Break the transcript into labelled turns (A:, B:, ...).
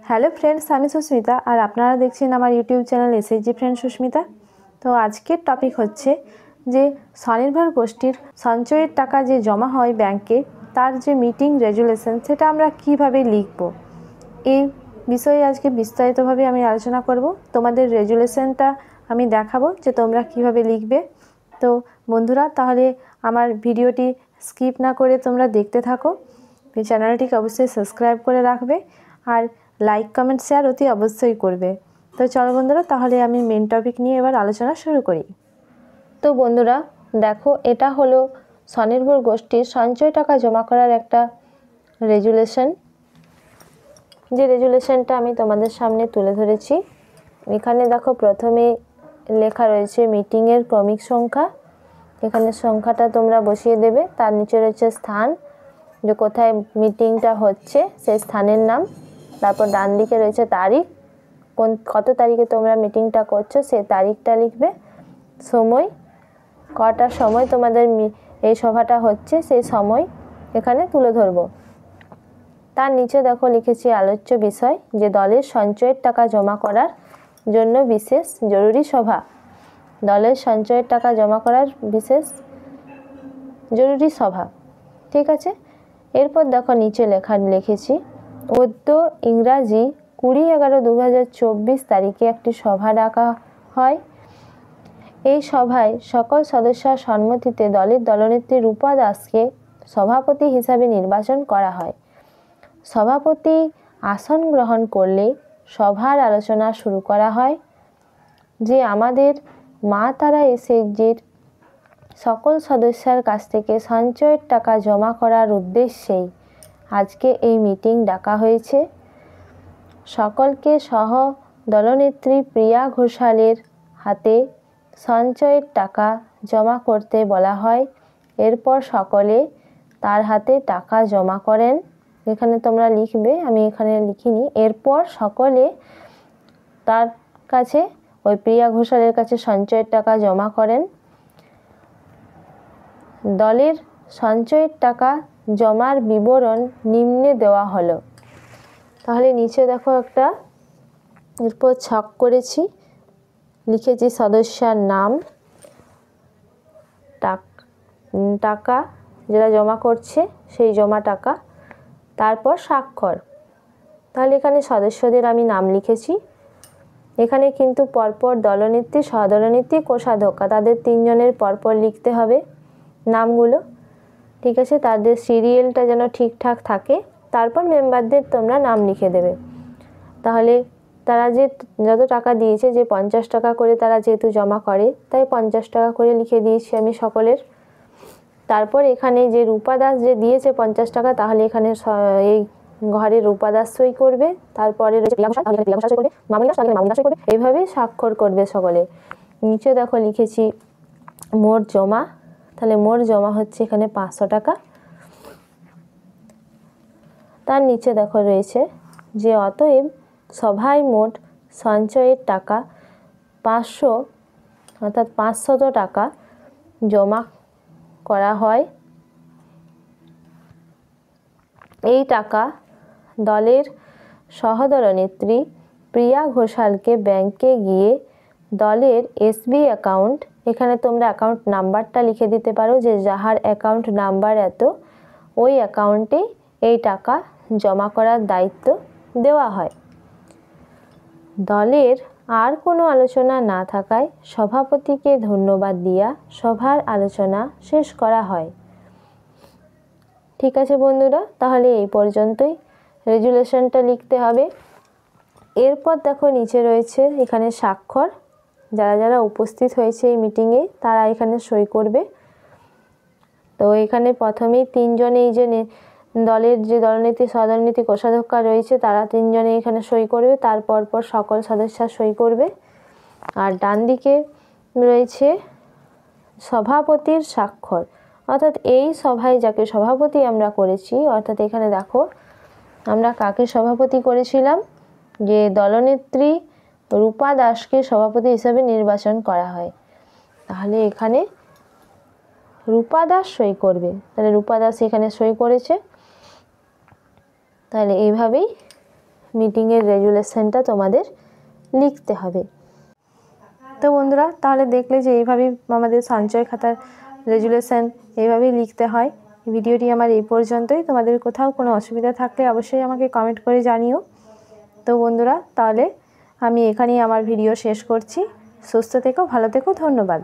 A: Hello friends, আমি সুস্মিতা আর আপনারা দেখছেন আমার YouTube channel SHG friend Susmita. তো আজকের টপিক হচ্ছে যে স্বনির্ভর গোষ্ঠীর সঞ্চয়ের টাকা যে জমা হয় ব্যাংকে, তার যে মিটিং রেজুলেশন সেটা আমরা কিভাবে লিখব, এই বিষয়ে আজকে বিস্তারিতভাবে আমি আলোচনা করব। তোমাদের রেজুলেশনটা আমি দেখাবো যে তোমরা কিভাবে লিখবে। তো বন্ধুরা, তাহলে আমার ভিডিওটি স্কিপ না করে তোমরা দেখতে থাকো। এই চ্যানেলটিকে অবশ্যই সাবস্ক্রাইব করে রাখবে আর লাইক কমেন্ট শেয়ার অতি অবশ্যই করবে। তো চলো বন্ধুরা, তাহলে আমি মেন টপিক নিয়ে এবার আলোচনা শুরু করি। তো বন্ধুরা দেখো, এটা হলো স্বনির্ভর গোষ্ঠীর সঞ্চয় টাকা জমা করার একটা রেজুলেশন, যে রেজুলেশনটা আমি তোমাদের সামনে তুলে ধরেছি। এখানে দেখো প্রথমে লেখা রয়েছে মিটিংয়ের ক্রমিক সংখ্যা। এখানে সংখ্যাটা তোমরা বসিয়ে দেবে। তার নিচে রয়েছে স্থান, যে কোথায় মিটিংটা হচ্ছে সেই স্থানের নাম। তারপর ডান দিকে রয়েছে তারিখ, কত তারিখে তোমরা মিটিংটা করছো সেই তারিখটা লিখবে। সময়, কটার সময় তোমাদের এই সভাটা হচ্ছে সেই সময় এখানে তুলে ধরবো। তার নিচে দেখো লিখেছি আলোচ্য বিষয়, যে দলের সঞ্চয়ের টাকা জমা করার জন্য বিশেষ জরুরি সভা। দলের সঞ্চয়ের টাকা জমা করার বিশেষ জরুরি সভা, ঠিক আছে। এরপর দেখো নিচে লিখেছি গদ্য ইংরাজি 20/11/2024 তারিখে একটি সভা ডাকা হয়। এই সভায় সকল সদস্যের সম্মতিতে দলের দলনেত্রী রূপা দাসকে সভাপতি হিসাবে নির্বাচন করা হয়। সভাপতি আসন গ্রহণ করলে সভার আলোচনা শুরু করা হয়, যে আমাদের মা তারা এসএইচজির সকল সদস্যের কাছ থেকে সঞ্চয়ের টাকা জমা করার উদ্দেশ্যেই আজকে এই মিটিং ডাকা হয়েছে। সকলকে সহ দলনেত্রী প্রিয়া ঘোষালের হাতে সঞ্চয়ের টাকা জমা করতে বলা হয়। এরপর সকলে তার হাতে টাকা জমা করেন। এখানে তোমরা লিখবে, আমি এখানে লিখিনি। এরপর সকলে তার কাছে, ওই প্রিয়া ঘোষালের কাছে সঞ্চয়ের টাকা জমা করেন। দলের সঞ্চয়ের টাকা জমার বিবরণ নিম্নে দেওয়া হলো। তাহলে নিচে দেখো একটা এরপর ছক করেছি, লিখেছি সদস্যের নাম, টাকা যেটা জমা করছে সেই জমা টাকা, তারপর স্বাক্ষর। তাহলে এখানে সদস্যদের আমি নাম লিখেছি। এখানে কিন্তু পরপর দলনেত্রী, সহদলনেত্রী, কোষাধ্যক্ষ তাদের 3 জনের পরপর লিখতে হবে নামগুলো, ঠিক আছে। তাদের সিরিয়ালটা যেন ঠিকঠাক থাকে। তারপর মেম্বারদের তোমরা নাম লিখে দেবে। তাহলে তারা যে যত টাকা দিয়েছে, যে 50 টাকা করে তারা যেহেতু জমা করে, তাই 50 টাকা করে লিখে দিয়েছি আমি সকলের। তারপর এখানে যে রূপা দাস যে দিয়েছে 50 টাকা, তাহলে এখানে এই ঘরে রূপা দাস সই করবে। তারপরে এইভাবে স্বাক্ষর করবে সকলে। নিচে দেখো লিখেছি মোট জমা। তাহলে মোট জমা হচ্ছে এখানে 500 টাকা। তার নিচে দেখো রয়েছে যে অতএব সভায় মোট সঞ্চয়ের টাকা 500 অর্থাৎ 500 টাকা জমা করা হয়। এই টাকা দলের সহদলনেত্রী প্রিয়া ঘোষালকে ব্যাংকে গিয়ে দলের এসবি অ্যাকাউন্ট, এখানে তোমরা অ্যাকাউন্ট নাম্বারটা লিখে দিতে পারো, যে যাহার অ্যাকাউন্ট নাম্বার এত, ওই অ্যাকাউন্টে এই টাকা জমা করার দায়িত্ব দেওয়া হয়। দলের আর কোনো আলোচনা না থাকায় সভাপতিকে ধন্যবাদ দিয়া সভার আলোচনা শেষ করা হয়। ঠিক আছে বন্ধুরা, তাহলে এই পর্যন্তই রেজুলেশনটা লিখতে হবে। এরপর দেখো নিচে রয়েছে এখানে স্বাক্ষর। যারা যারা উপস্থিত হয়েছে এই মিটিংয়ে তারা এখানে সই করবে। তো এখানে প্রথমেই 3 জনে, এই যে দলের যে দলনেত্রী, সহদলনেত্রী, কোষাধ্যক্ষ রয়েছে, তারা 3 জনে এখানে সই করবে। তারপর সকল সদস্য সই করবে। আর ডান দিকে রয়েছে সভাপতির স্বাক্ষর, অর্থাৎ এই সভায় যাকে সভাপতি আমরা করেছি, অর্থাৎ এখানে দেখো আমরা কাকে সভাপতি করেছিলাম, যে দলনেত্রী রূপা দাসকে সভাপতি হিসেবে নির্বাচন করা হয়। তাহলে এখানে রূপা দাস সই করবে। তাহলে রূপা দাস এখানে সই করেছে। তাহলে এইভাবেই মিটিংয়ের রেজুলেশনটা তোমাদের লিখতে হবে। তো বন্ধুরা, তাহলে দেখলে যে এইভাবেই আমাদের সঞ্চয় খাতার রেজুলেশন এইভাবেই লিখতে হয়। ভিডিওটি আমার এই পর্যন্তই। তোমাদের কোথাও কোনো অসুবিধা থাকলে অবশ্যই আমাকে কমেন্ট করে জানিও। তো বন্ধুরা, তাহলে আমি এখানেই আমার ভিডিও শেষ করছি। সুস্থ থেকো, ভালো থেকো, ধন্যবাদ।